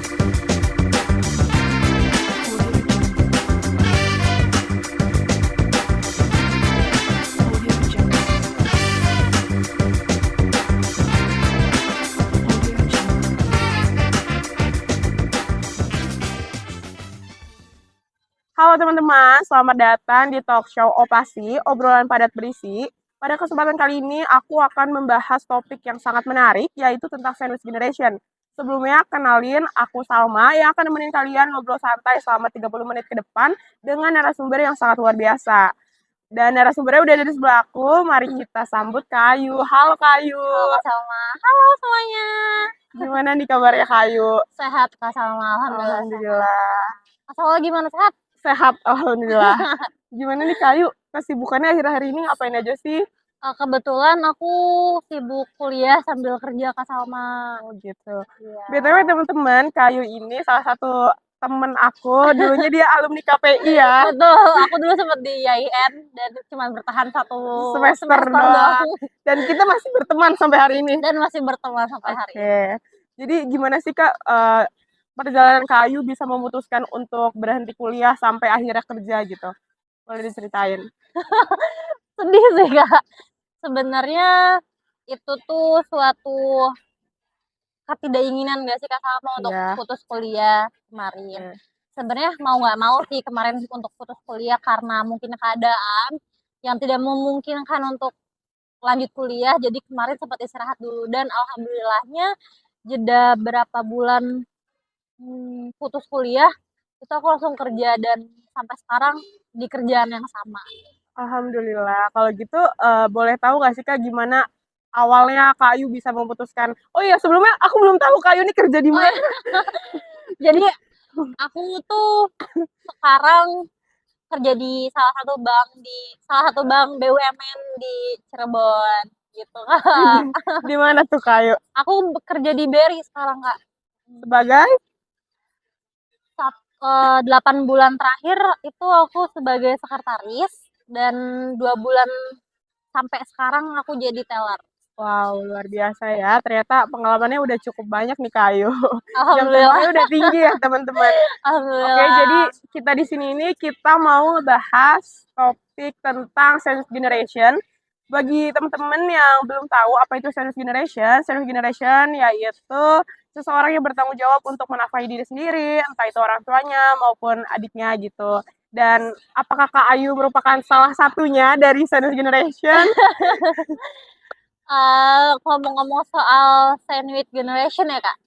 Halo teman-teman, selamat datang di talk show Opasi, obrolan padat berisi. Pada kesempatan kali ini, aku akan membahas topik yang sangat menarik, yaitu tentang sandwich generation. Sebelumnya, kenalin aku Salma yang akan nemenin kalian ngobrol santai selama 30 menit ke depan dengan narasumber yang sangat luar biasa. Dan narasumbernya udah ada di sebelah aku, mari kita sambut Kayu. Halo Kayu. Halo Kak Salma. Halo semuanya. Gimana nih kabarnya Kayu? Sehat Kak Salma, alhamdulillah. Alhamdulillah. Kak Salma gimana, sehat? Sehat, alhamdulillah. Gimana nih Kayu? Kesibukannya akhir-akhir ini ngapain aja sih? Kebetulan aku sibuk kuliah sambil kerja Kak Salma. Oh gitu. Iya. BTW teman-teman, Kayu ini salah satu temen aku. Dulunya dia alumni KPI ya. Betul, aku dulu sempat di IAIN dan cuma bertahan satu Semester doang. Dan kita masih berteman sampai hari ini. Dan masih berteman sampai hari ini. Oke. Jadi gimana sih Kak perjalanan Kayu bisa memutuskan untuk berhenti kuliah sampai akhirnya kerja gitu? Boleh diceritain? Sedih sih Kak. Sebenarnya itu tuh suatu ketidakinginan gak sih Kak Salma untuk putus kuliah kemarin. Sebenarnya mau nggak mau sih kemarin untuk putus kuliah karena mungkin keadaan yang tidak memungkinkan untuk lanjut kuliah. Jadi kemarin sempat istirahat dulu dan alhamdulillahnya jeda berapa bulan putus kuliah itu aku langsung kerja dan sampai sekarang di kerjaan yang sama. Alhamdulillah. Kalau gitu boleh tahu nggak sih Kak gimana awalnya Kayu bisa memutuskan? Oh iya, sebelumnya aku belum tahu Kayu ini kerja di mana. Jadi aku tuh sekarang kerja di salah satu bank BUMN di Cirebon gitu Kak. Di mana tuh Kayu? Aku bekerja di BRI sekarang Kak. Sebagai? 8 bulan terakhir itu aku sebagai sekretaris dan 2 bulan sampai sekarang aku jadi teller. Wow, luar biasa ya. Ternyata pengalamannya udah cukup banyak nih Kayu. Alhamdulillah. Jam udah tinggi ya teman-teman. Alhamdulillah. Oke, jadi kita di sini ini kita mau bahas topik tentang sandwich generation. Bagi teman-teman yang belum tahu apa itu sandwich generation yaitu seseorang yang bertanggung jawab untuk menafkahi diri sendiri, entah itu orang tuanya maupun adiknya gitu. Dan apakah Kak Ayu merupakan salah satunya dari sandwich generation? Ngomong-ngomong soal sandwich generation ya Kak,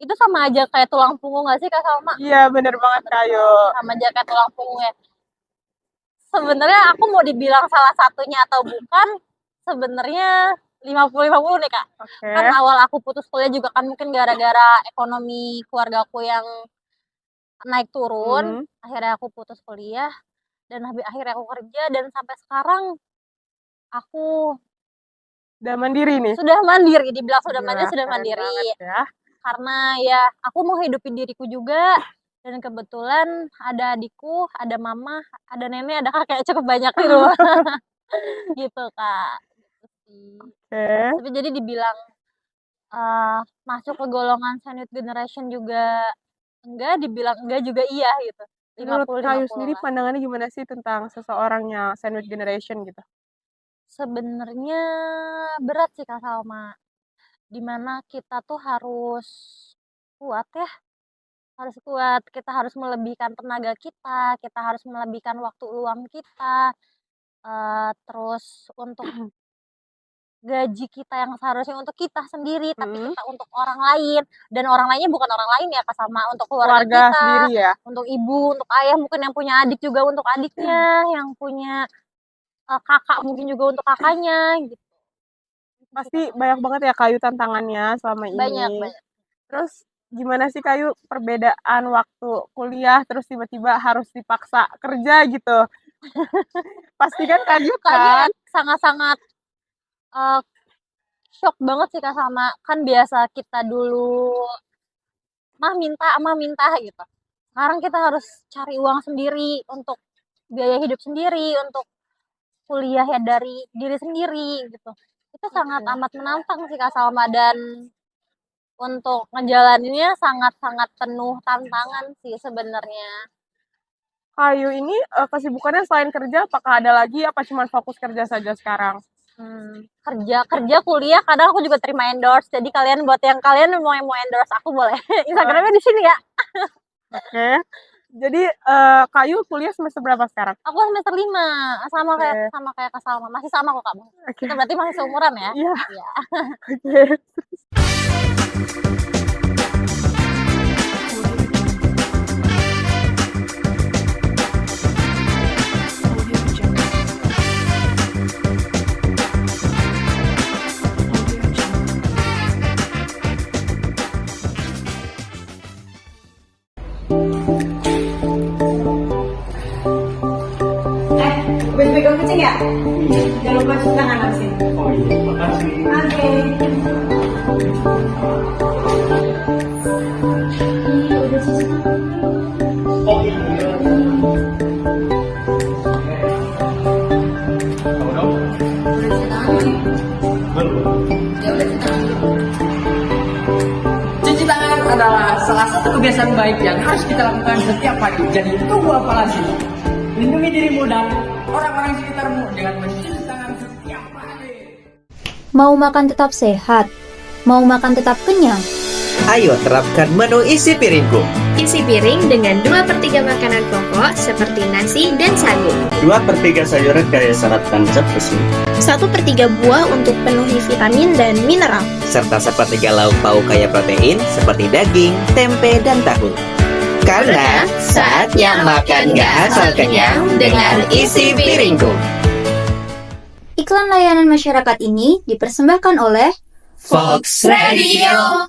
itu sama aja kayak tulang punggung gak sih Kak Salma? Iya bener banget Kayu. Sama aja kayak tulang punggung ya. Sebenarnya aku mau dibilang salah satunya atau bukan, sebenarnya 50-50 nih Kak. Okay. Kan awal aku putus kuliah juga kan mungkin gara-gara ekonomi keluargaku yang naik turun, akhirnya aku putus kuliah dan akhirnya aku kerja dan sampai sekarang aku udah mandiri nih. Sudah mandiri, dibilang sudah mandiri. Ya. Karena ya aku mau hidupin diriku juga dan kebetulan ada adikku, ada mama, ada nenek, ada kakek cukup banyak di rumah. Gitu Kak. Tapi jadi dibilang masuk ke golongan sandwich generation juga enggak, dibilang enggak juga iya gitu. Menurut Kayu sendiri pandangannya gimana sih tentang seseorangnya sandwich generation gitu? Sebenarnya berat sih Kak Salma. Dimana kita tuh harus kuat ya. Harus kuat, kita harus melebihkan tenaga kita harus melebihkan waktu luang kita. Terus untuk gaji kita yang seharusnya untuk kita sendiri, tapi kita untuk orang lain. Dan orang lainnya bukan orang lain ya Kak Salma, untuk keluarga kita, sendiri ya? Untuk ibu, untuk ayah, mungkin yang punya adik juga untuk adiknya, yang punya kakak mungkin juga untuk kakaknya gitu. Pasti banyak banget ya Kayu tantangannya selama ini. Banyak. Terus gimana sih Kayu perbedaan waktu kuliah terus tiba-tiba harus dipaksa kerja gitu? Pasti kan kaget kan? Sangat-sangat shock banget sih Kak sama kan biasa kita dulu mah minta gitu. Sekarang kita harus cari uang sendiri untuk biaya hidup sendiri, untuk kuliah ya dari diri sendiri gitu. Itu sangat amat menantang sih Kak Salma dan untuk ngejalaninnya sangat-sangat penuh tantangan sih sebenarnya. Kayu ini kesibukannya selain kerja, apakah ada lagi apa cuma fokus kerja saja sekarang? Kerja, kuliah, kadang aku juga terima endorse. Jadi kalian buat yang kalian mau endorse aku boleh. Instagramnya di sini ya. Oke. Jadi Kayu kuliah semester berapa sekarang? Aku semester 5, sama kayak Kak Salma. Masih sama kok kamu. Kita berarti masih seumuran ya? Iya. Iya. Oke. Habis pegang kucing ya? Jangan lupa cuci tangan habis ini. Oh iya, makasih. Oke. Oh iya. Kamu dong? Belum. Cuci tangan adalah salah satu kebiasaan baik yang harus kita lakukan setiap hari. Jadi tunggu apa lagi? Lindungi dirimu dan orang-orang sekitarmu dengan mencuci tangan setiap hari. Mau makan tetap sehat? Mau makan tetap kenyang? Ayo terapkan menu isi piringku. Isi piring dengan 2/3 makanan pokok seperti nasi dan sagu. 2/3 sayuran kaya serat dan zat besi. 1/3 buah untuk penuhi vitamin dan mineral. Serta 1/3 lauk pauk kaya protein seperti daging, tempe, dan tahu. Karena saatnya makan gak asal kenyang dengan isi piringku. Iklan layanan masyarakat ini dipersembahkan oleh Fox Radio.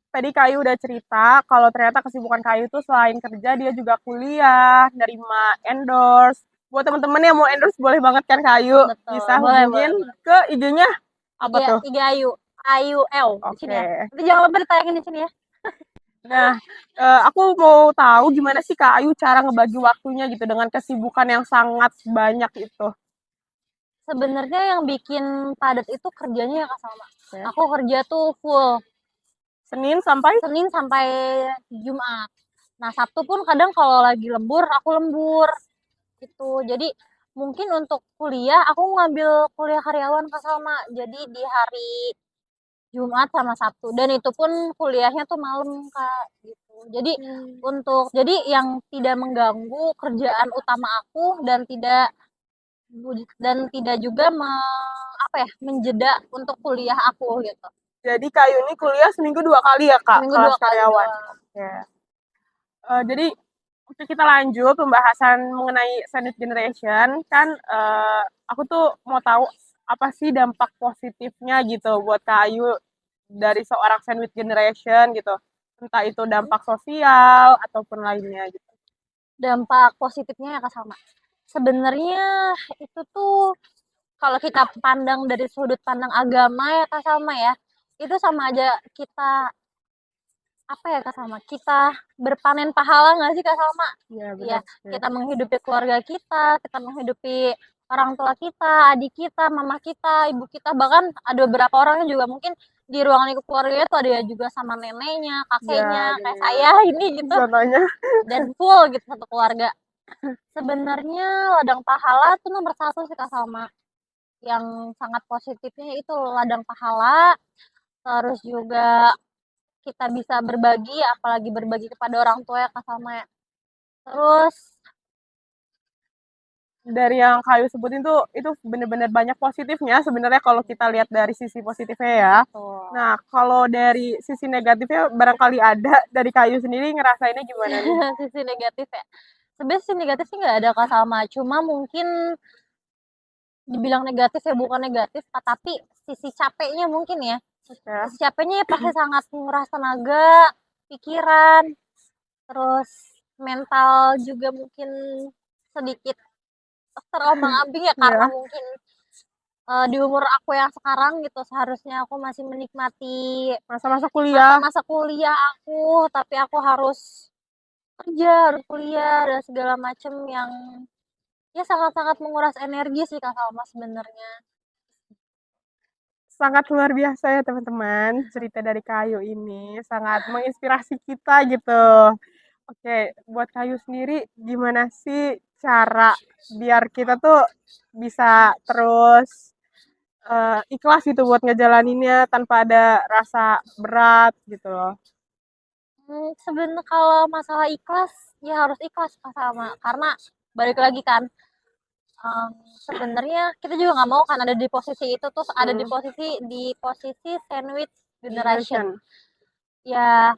Tadi Kayu udah cerita kalau ternyata kesibukan Kayu tuh selain kerja dia juga kuliah, nerima endorse. Buat teman-teman yang mau endorse boleh banget kan Kayu. Betul, Bisa boleh, hubungin boleh. ke IG-nya apa tuh? IG Ayu L di sini ya. Oke. Nanti jangan lupa ditayangin di sini ya. Nah, aku mau tahu gimana sih Kak Ayu cara ngebagi waktunya gitu dengan kesibukan yang sangat banyak itu. Sebenarnya yang bikin padat itu kerjanya ya Kak Salma. Aku kerja tuh full Senin sampai Senin sampai Jumat. Nah, Sabtu pun kadang kalau lagi lembur, aku lembur. Gitu. Jadi mungkin untuk kuliah, aku ngambil kuliah karyawan Kak Salma. Jadi di hari Jumat sama Sabtu. Dan itu pun kuliahnya tuh malam Kak. Gitu. Jadi jadi yang tidak mengganggu kerjaan utama aku dan tidak juga menjeda untuk kuliah aku gitu. jadi Kayu ini kuliah seminggu 2 kali ya Kak, Seminggu kelas 2 kali karyawan. doang. Oke. Jadi oke, kita lanjut pembahasan mengenai sandwich generation. Kan aku tuh mau tahu apa sih dampak positifnya gitu buat Kayu dari seorang sandwich generation gitu. Entah itu dampak sosial ataupun lainnya gitu. Dampak positifnya ya Kak Salma. Sebenarnya itu tuh kalau kita pandang dari sudut pandang agama ya Kak Salma ya, itu sama aja kita Kak Salma, kita berpanen pahala nggak sih Kak Salma? Iya, Iya, benar. kita menghidupi keluarga kita menghidupi orang tua kita, adik kita, mama kita, ibu kita, bahkan ada beberapa orang yang juga mungkin di ruang lingkup keluarga itu ada juga sama neneknya, kakeknya, Iya, kayak benar. saya ini gitu. Contohnya Dan full gitu satu keluarga. Sebenarnya ladang pahala tuh nomor 1 sih Kak Salma. Yang sangat positifnya itu ladang pahala, terus juga kita bisa berbagi, apalagi berbagi kepada orang tua ya Kak Salma ya. Terus dari yang Kayu sebutin tuh itu bener-bener banyak positifnya sebenarnya kalau kita lihat dari sisi positifnya ya. Nah, kalau dari sisi negatifnya barangkali ada dari Kayu sendiri ngerasainnya gimana nih? sisi negatif ya. Sebenarnya sisi negatif sih nggak ada Kak Salma, cuma mungkin dibilang negatif ya bukan negatif, tapi sisi capeknya mungkin ya. Sisi capeknya ya pasti sangat menguras tenaga, pikiran, terus mental juga mungkin sedikit terombang-ambing ya karena mungkin di umur aku yang sekarang gitu, seharusnya aku masih menikmati Masa-masa kuliah. masa kuliah aku, tapi aku harus kerja, harus kuliah dan segala macem yang ya sangat-sangat menguras energi sih Kak Salma sebenarnya. Sangat luar biasa ya teman-teman, cerita dari Kayu ini sangat menginspirasi kita gitu. Oke, buat Kayu sendiri gimana sih cara biar kita tuh bisa terus ikhlas gitu buat ngejalaninnya tanpa ada rasa berat gitu loh. Sebenarnya kalau masalah ikhlas ya harus ikhlas Kak Salma, karena balik lagi kan sebenarnya kita juga nggak mau kan ada di posisi itu, terus ada di posisi sandwich generation. Ya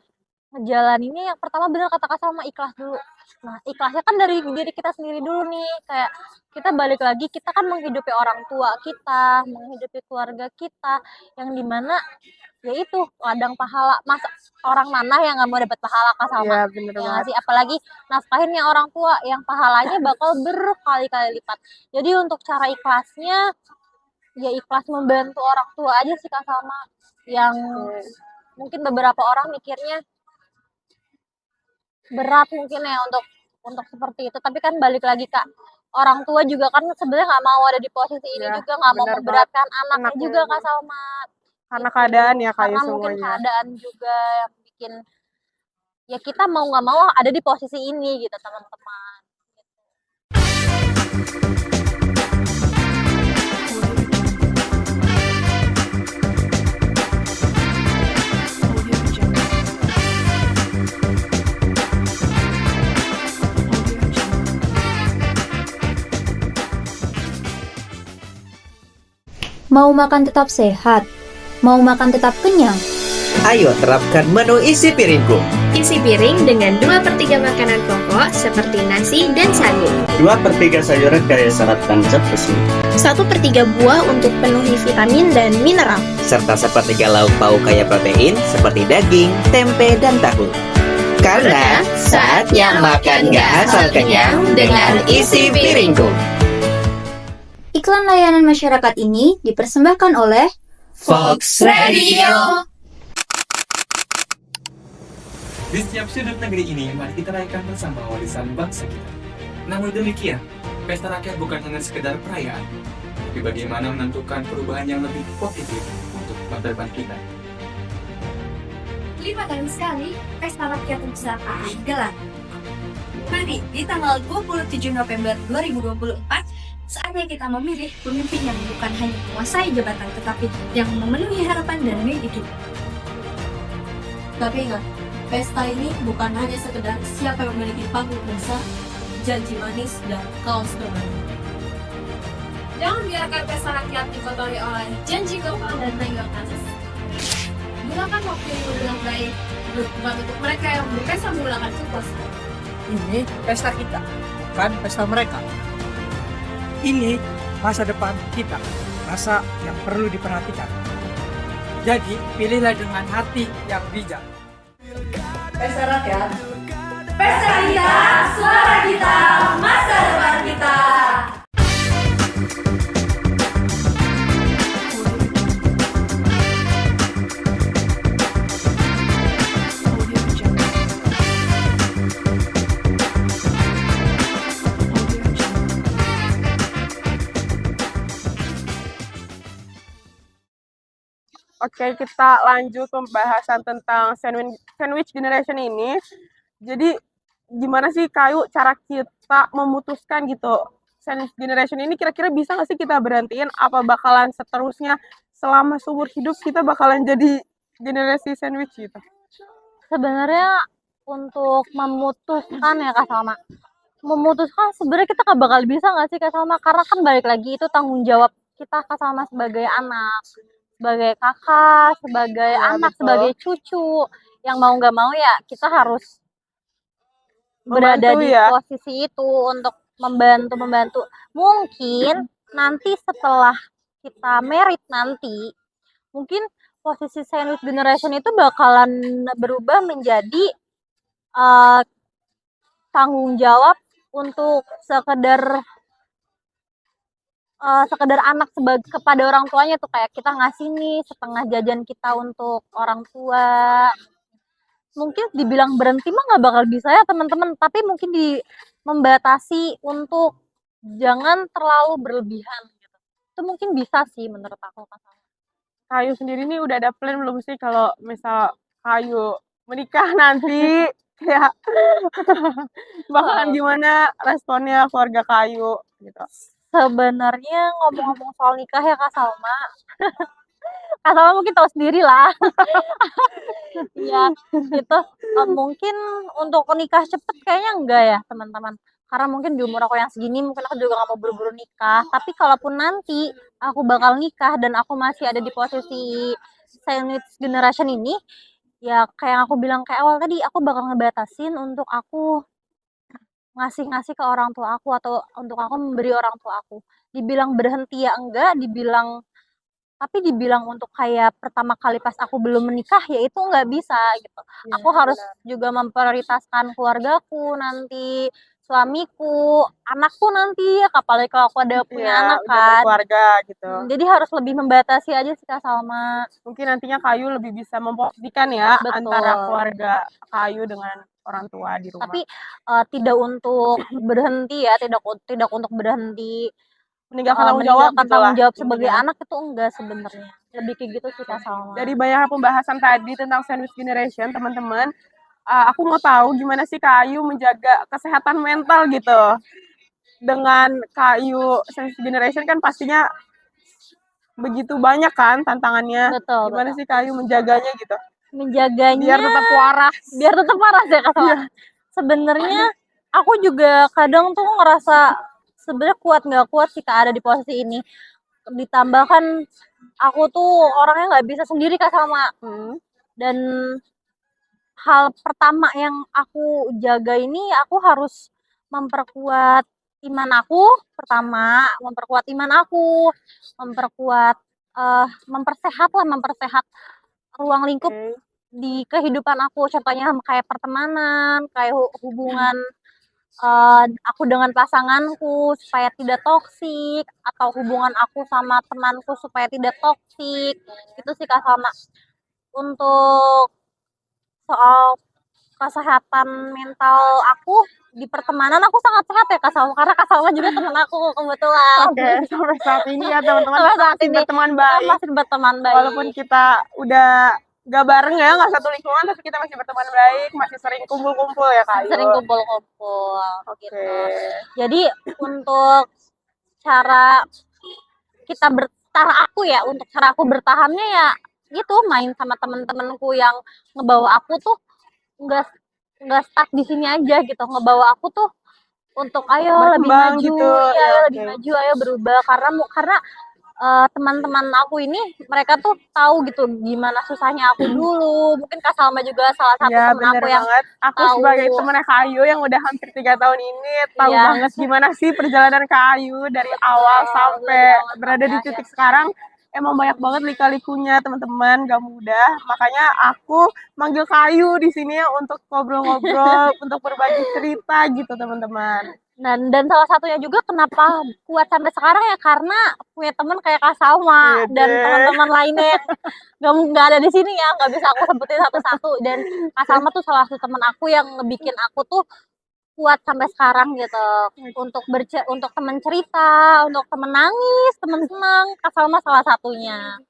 ngejalaninnya yang pertama bener kata Kak Salma, ikhlas dulu. Nah ikhlasnya kan dari diri kita sendiri dulu nih, kayak kita balik lagi, kita kan menghidupi orang tua kita, menghidupi keluarga kita, yang dimana ya itu ladang pahala. Masa orang mana yang nggak mau dapat pahala Kak Salma? Iya bener Ya nggak banget. sih, apalagi nafkahin yang orang tua yang pahalanya bakal berkali-kali lipat. Jadi untuk cara ikhlasnya ya ikhlas membantu orang tua aja sih Kak Salma, yang mungkin beberapa orang mikirnya berat mungkin ya untuk seperti itu, tapi kan balik lagi Kak, orang tua juga kan sebenarnya nggak mau ada di posisi ini Iya, juga, nggak mau bener memberatkan anaknya Anaknya. juga Kak Salma. Karena Gitu. keadaan ya Kayu Karena mungkin semuanya. keadaan juga yang bikin ya kita mau nggak mau ada di posisi ini gitu teman-teman. Mau makan tetap sehat? Mau makan tetap kenyang? Ayo terapkan menu isi piringku. Isi piring dengan 2/3 makanan pokok seperti nasi dan sagu. 2/3 sayuran kaya serat dan zat besi. 1/3 buah untuk penuhi vitamin dan mineral. Serta 1/3 lauk pauk kaya protein seperti daging, tempe, dan tahu. Karena saatnya makan gak asal kenyang dengan isi piringku. Iklan layanan masyarakat ini dipersembahkan oleh Fox Radio. Di setiap sudut negeri ini, mari kita rayakan bersama warisan bangsa kita. Namun demikian, pesta rakyat bukan hanya sekedar perayaan, tapi bagaimana menentukan perubahan yang lebih positif untuk masa depan kita. 5 kali sekali, pesta rakyat terbesar akan digelar. Mari, di tanggal 27 November 2024, saatnya kita memilih pemimpin yang bukan hanya menguasai jabatan, tetapi yang memenuhi harapan dan mimpi kita. Tapi ingat, pesta ini bukan hanya sekedar siapa yang memiliki panggung besar, janji manis, dan kaos terbaru. Jangan biarkan pesta rakyat dikotori oleh janji kepala dan tenggang atas. Gunakan waktu yang dengan baik, bukan untuk mereka yang berpesta menggunakan kekuasaan. Ini pesta kita, bukan pesta mereka. Ini masa depan kita, masa yang perlu diperhatikan. Jadi, pilihlah dengan hati yang bijak. Pesta rakyat, pesta kita, suara kita, masa depan kita. Oke, kita lanjut pembahasan tentang sandwich generation ini. Jadi gimana sih Kayu cara kita memutuskan gitu sandwich generation ini kira-kira bisa nggak sih kita berhentiin, apa bakalan seterusnya selama seumur hidup kita bakalan jadi generasi sandwich gitu? Sebenarnya untuk memutuskan ya Kak Salma, memutuskan sebenarnya kita nggak bakal bisa nggak sih Kak Salma, karena kan balik lagi itu tanggung jawab kita Kak Salma sebagai anak, sebagai kakak, sebagai anak, betul. sebagai cucu, yang mau nggak mau ya kita harus berada Membantu di ya. posisi itu untuk membantu. Mungkin nanti setelah kita merit nanti, mungkin posisi sandwich generation itu bakalan berubah menjadi tanggung jawab untuk sekedar sekedar anak kepada orang tuanya tuh kayak kita ngasih nih setengah jajan kita untuk orang tua. Mungkin dibilang berhenti mah nggak bakal bisa ya teman-teman, tapi mungkin membatasi untuk jangan terlalu berlebihan gitu. Itu mungkin bisa sih menurut aku. Kayu sendiri nih udah ada plan belum sih kalau misal Kayu menikah nanti kayak bakalan gimana responnya keluarga Kayu gitu? Sebenarnya ngomong-ngomong soal nikah ya Kak Salma, Kak Salma mungkin tahu sendiri lah. Iya, itu mungkin untuk nikah cepet kayaknya enggak ya teman-teman. Karena mungkin di umur aku yang segini mungkin aku juga gak mau buru-buru nikah. Tapi kalaupun nanti aku bakal nikah dan aku masih ada di posisi sandwich generation ini, ya kayak yang aku bilang kayak awal tadi, aku bakal ngebatasin untuk aku ngasih ke orang tua aku atau untuk aku memberi orang tua aku. Dibilang berhenti ya enggak, tapi dibilang untuk kayak pertama kali pas aku belum menikah ya itu nggak bisa gitu. Ya, aku harus juga memprioritaskan keluargaku nanti, suamiku, anakku nanti, apalagi kalau aku ada punya anak kan. Keluarga gitu. Jadi harus lebih membatasi aja sih Kak Salma. Mungkin nantinya Kayu lebih bisa memposisikan ya antara keluarga Kayu dengan orang tua di rumah. Tapi tidak untuk berhenti ya, tidak untuk berhenti meninggalkan tanggung jawab sebagai anak itu enggak sebenarnya. Lebih kayak gitu sih Kak Salma. Dari banyak pembahasan tadi tentang sandwich generation, teman-teman, aku mau tahu gimana sih Kayu menjaga kesehatan mental gitu. Dengan Kayu sandwich generation kan pastinya begitu banyak kan tantangannya. Betul. Gimana sih Kayu menjaganya gitu? Menjaganya biar tetap waras. Biar tetap waras ya Kak Salma. Sebenarnya aku juga kadang tuh ngerasa sebenarnya kuat nggak kuat sih Kak ada di posisi ini. Ditambahkan aku tuh orangnya nggak bisa sendiri Kak Salma. Dan hal pertama yang aku jaga ini aku harus memperkuat iman aku pertama, memperkuat mempersehat ruang lingkup di kehidupan aku, contohnya kayak pertemanan, kayak hubungan aku dengan pasanganku supaya tidak toksik, atau hubungan aku sama temanku supaya tidak toksik. Itu sih Kak Salma. Untuk soal kesehatan mental aku di pertemanan aku sangat sehat ya Kak Salma, karena Kak Salma juga teman aku kebetulan. Oke, sampai saat ini ya teman-teman masih berteman baik. Masih berteman baik. Walaupun kita udah gak bareng ya, gak satu lingkungan, tapi kita masih berteman baik, masih sering kumpul-kumpul ya Kak. Sering kumpul-kumpul. Gitu. Jadi untuk cara aku bertahannya ya gitu, main sama temen-temenku yang ngebawa aku tuh nggak stuck di sini aja gitu, ngebawa aku tuh untuk ayo lebih maju gitu, lebih maju, ayo berubah, karena teman-teman aku ini mereka tuh tahu gitu gimana susahnya aku dulu. Mungkin Kak Salma juga salah satu teman aku yang aku sebagai temennya Kayu yang udah hampir 3 tahun ini tahu banget gimana sih perjalanan Kayu dari awal sampai berada di titik sekarang. Emang banyak banget lika-likunya teman-teman, gak mudah. Makanya aku manggil Kayu di sini untuk ngobrol-ngobrol, untuk berbagi cerita gitu teman-teman. Dan salah satunya juga kenapa kuat sampai sekarang ya karena punya teman kayak Kak Salma dan teman-teman lainnya nggak ada di sini ya, nggak bisa aku sebutin satu-satu. Dan Kak Salma tuh salah satu teman aku yang ngebikin aku tuh kuat sampai sekarang gitu. Untuk teman cerita, untuk teman nangis, teman senang, Kak Salma salah satunya.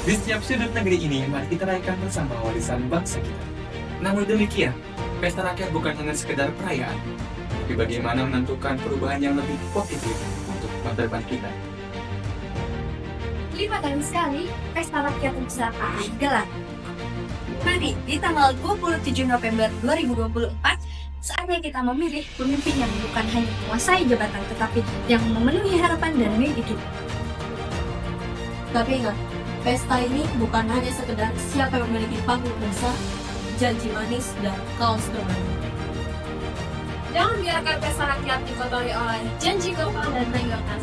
Di setiap sudut negeri ini, mari kita rayakan bersama warisan bangsa kita. Namun demikian, pesta rakyat bukan hanya sekedar perayaan, tapi bagaimana menentukan perubahan yang lebih positif untuk masa depan kita. 5 tahun sekali, pesta rakyat terbesar akan digelar. Mari, di tanggal 27 November 2024, saatnya kita memilih pemimpin yang bukan hanya menguasai jabatan, tetapi yang memenuhi harapan dan mimpi kita. Tapi ingat, pesta ini bukan hanya sekedar siapa yang memiliki panggung besar, janji manis, dan kaos berwarna. Jangan biarkan pesta rakyat dikotori oleh janji keuangan dan tanggungan.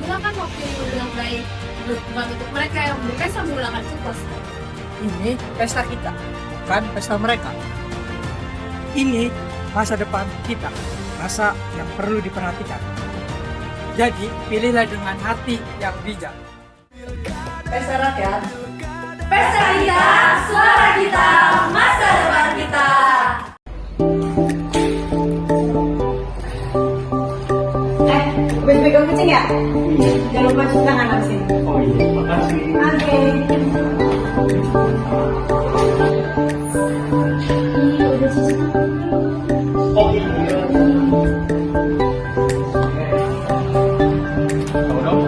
Gunakan waktu itu dengan baik, bukan untuk mereka yang berpesta menggunakan kekuasaan. Ini pesta kita, bukan pesta mereka. Ini masa depan kita, masa yang perlu diperhatikan. Jadi, pilihlah dengan hati yang bijak. Pesta rakyat. Pesta kita, suara kita, masa depan kita. Habis pegang kucing ya? Jangan lupa cuci tangan habis ini. Oh iya, makasih. Oke. Oh iya. Kamu dong?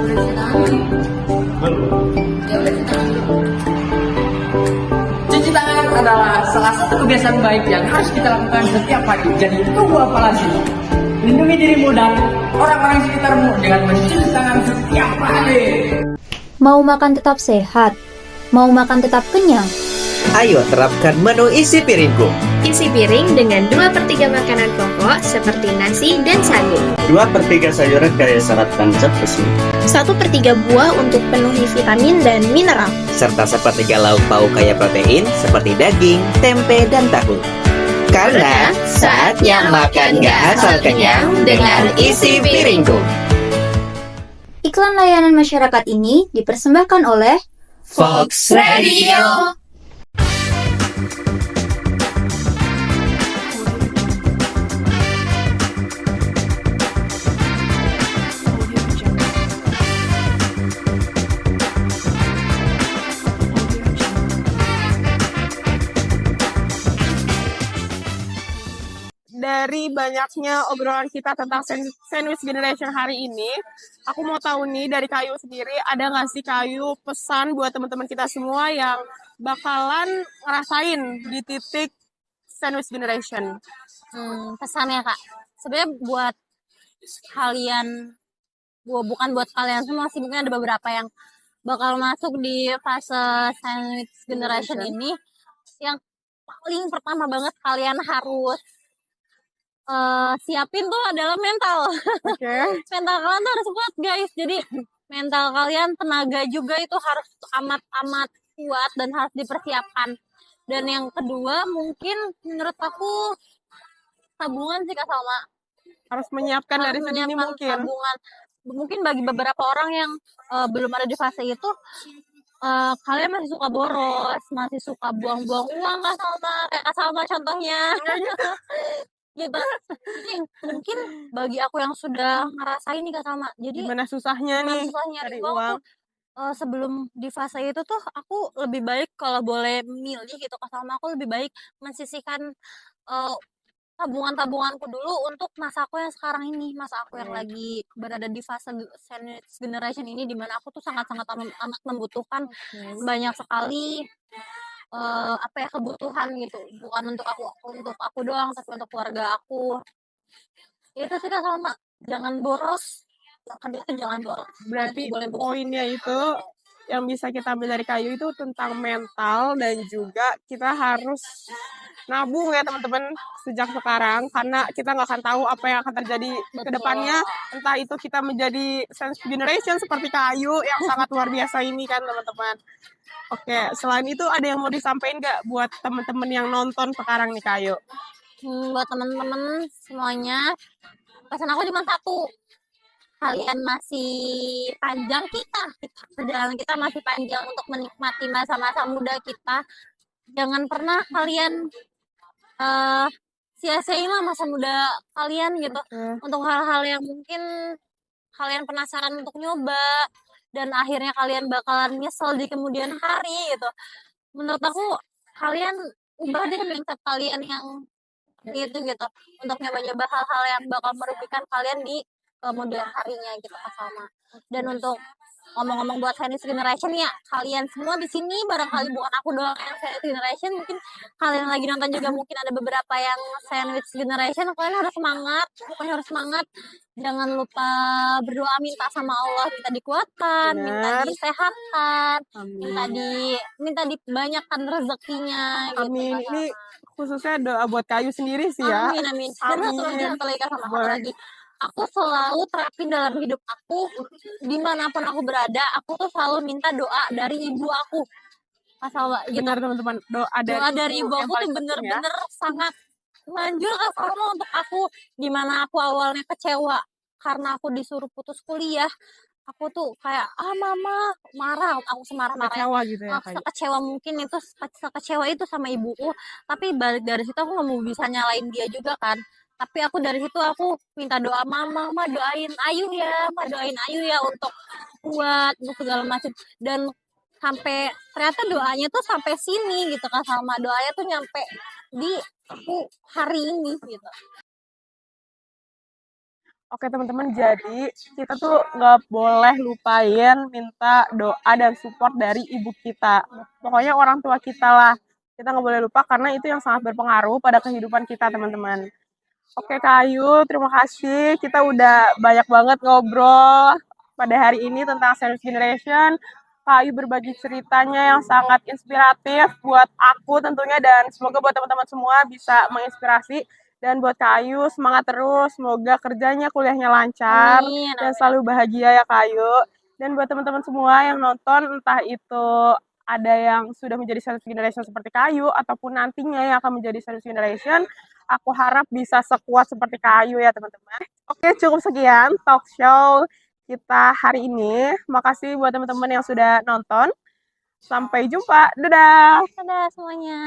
Belum. Cuci tangan adalah salah satu kebiasaan baik yang harus kita lakukan setiap hari. Jadi tunggu apa lagi? Lindungi dirimu dan orang-orang sekitarmu dengan mencuci tangan setiap hari. Mau makan tetap sehat? Mau makan tetap kenyang? Ayo terapkan menu isi piringku. Isi piring dengan 2/3 makanan pokok seperti nasi dan sagu. 2/3 sayuran kaya serat dan zat besi. 1/3 buah untuk penuhi vitamin dan mineral. Serta 1/3 lauk pauk kaya protein seperti daging, tempe, dan tahu. Karena saatnya makan gak asal kenyang dengan isi piringku. Iklan layanan masyarakat ini dipersembahkan oleh Fox Radio. Dari banyaknya obrolan kita tentang sandwich generation hari ini, aku mau tahu nih dari Kayu sendiri, ada nggak sih Kayu pesan buat teman-teman kita semua yang bakalan ngerasain di titik sandwich generation? Pesannya Kak, sebenarnya buat kalian, bukan buat kalian semua sih, mungkin ada beberapa yang bakal masuk di fase sandwich generation ini. Yang paling pertama banget kalian harus siapin tuh adalah mental. Mental kalian tuh harus kuat guys. Jadi mental kalian, tenaga juga itu harus amat kuat dan harus dipersiapkan. Dan yang kedua mungkin menurut aku tabungan sih Kak Salma. Harus menyiapkan dari sedini mungkin. Tabungan. Mungkin bagi beberapa orang yang belum ada di fase itu, kalian masih suka boros, masih suka buang-buang uang Kak Salma, kayak Kak Salma contohnya. Gitu. Jadi mungkin bagi aku yang sudah ngerasain nih Kak Salma, jadi Gimana susahnya nih nyari cari uang uang. tuh, sebelum di fase itu tuh aku lebih baik kalau boleh milih gitu Kak Salma, aku lebih baik mensisihkan tabunganku dulu untuk masa aku yang sekarang ini, masa aku yang lagi berada di fase sandwich generation ini, di mana aku tuh sangat-sangat amat membutuhkan banyak sekali kebutuhan gitu, bukan untuk aku doang, tapi untuk keluarga aku. Itu sih Kak Salma, jangan boros, jangan boros. Berarti poinnya itu yang bisa kita ambil dari Kayu itu tentang mental, dan juga kita harus nabung ya teman-teman sejak sekarang, karena kita nggak akan tahu apa yang akan terjadi ke depannya. Entah itu kita menjadi sandwich generation seperti Kayu yang sangat luar biasa ini kan teman-teman. Oke, selain itu ada yang mau disampaikan nggak buat teman-teman yang nonton sekarang nih Kayu? Buat teman-teman semuanya, pesan aku cuma satu. Kalian masih panjang, perjalanan kita masih panjang untuk menikmati masa-masa muda kita. Jangan pernah kalian sia-siain lah masa muda kalian gitu, untuk hal-hal yang mungkin kalian penasaran untuk nyoba dan akhirnya kalian bakalan nyesel di kemudian hari gitu. Menurut aku kalian ubah deh mindset kalian yang gitu untuk nyoba-nyoba hal-hal yang bakal merugikan kalian di kemudian harinya gitu sama. Dan untuk ngomong-ngomong buat sandwich generation ya, kalian semua di sini barangkali bukan aku doang yang sandwich generation, mungkin kalian lagi nonton juga mungkin ada beberapa yang sandwich generation. Kalian harus semangat, pokoknya harus semangat. Jangan lupa berdoa, minta sama Allah, minta dikuatkan, minta disehatkan, minta dibanyakkan rezekinya. Amin. Gitu, Ini khususnya doa buat Kayu sendiri sih ya. Amin, amin. Dan satu lagi Kak, sama satu lagi. Aku selalu terapin dalam hidup aku, dimanapun aku berada, aku tuh selalu minta doa dari ibu aku. Asal gitu. Benar teman-teman, doa dari ibu aku tuh bener-bener sangat manjur Kak Salma untuk aku. Dimana aku awalnya kecewa karena aku disuruh putus kuliah. Aku tuh kayak, mama marah, aku semarah-marah. Kecewa gitu ya, aku sekecewa mungkin itu, sekecewa itu sama ibuku. Tapi balik dari situ aku nggak mau bisa nyalain dia juga kan. Tapi aku dari situ aku minta doa, mama doain Ayu ya, doain Ayu ya untuk kuat, untuk segala macam. Dan sampai ternyata doanya tuh sampai sini gitu kan, sama doanya tuh nyampe di aku hari ini gitu. Oke teman-teman, jadi kita tuh nggak boleh lupain minta doa dan support dari ibu kita. Pokoknya orang tua kita lah. Kita nggak boleh lupa karena itu yang sangat berpengaruh pada kehidupan kita teman-teman. Oke Kak Ayu, terima kasih. Kita udah banyak banget ngobrol pada hari ini tentang Sandwich Generation. Kak Ayu berbagi ceritanya yang sangat inspiratif buat aku tentunya, dan semoga buat teman-teman semua bisa menginspirasi. Dan buat Kak Ayu, semangat terus, semoga kerjanya, kuliahnya lancar, Amin, dan selalu bahagia ya Kak Ayu. Dan buat teman-teman semua yang nonton, entah itu ada yang sudah menjadi Sandwich Generation seperti Kak Ayu, ataupun nantinya yang akan menjadi Sandwich Generation, aku harap bisa sekuat seperti Kak Ayu ya teman-teman. Oke, cukup sekian talk show kita hari ini. Makasih buat teman-teman yang sudah nonton. Sampai jumpa. Dadah. Dadah semuanya.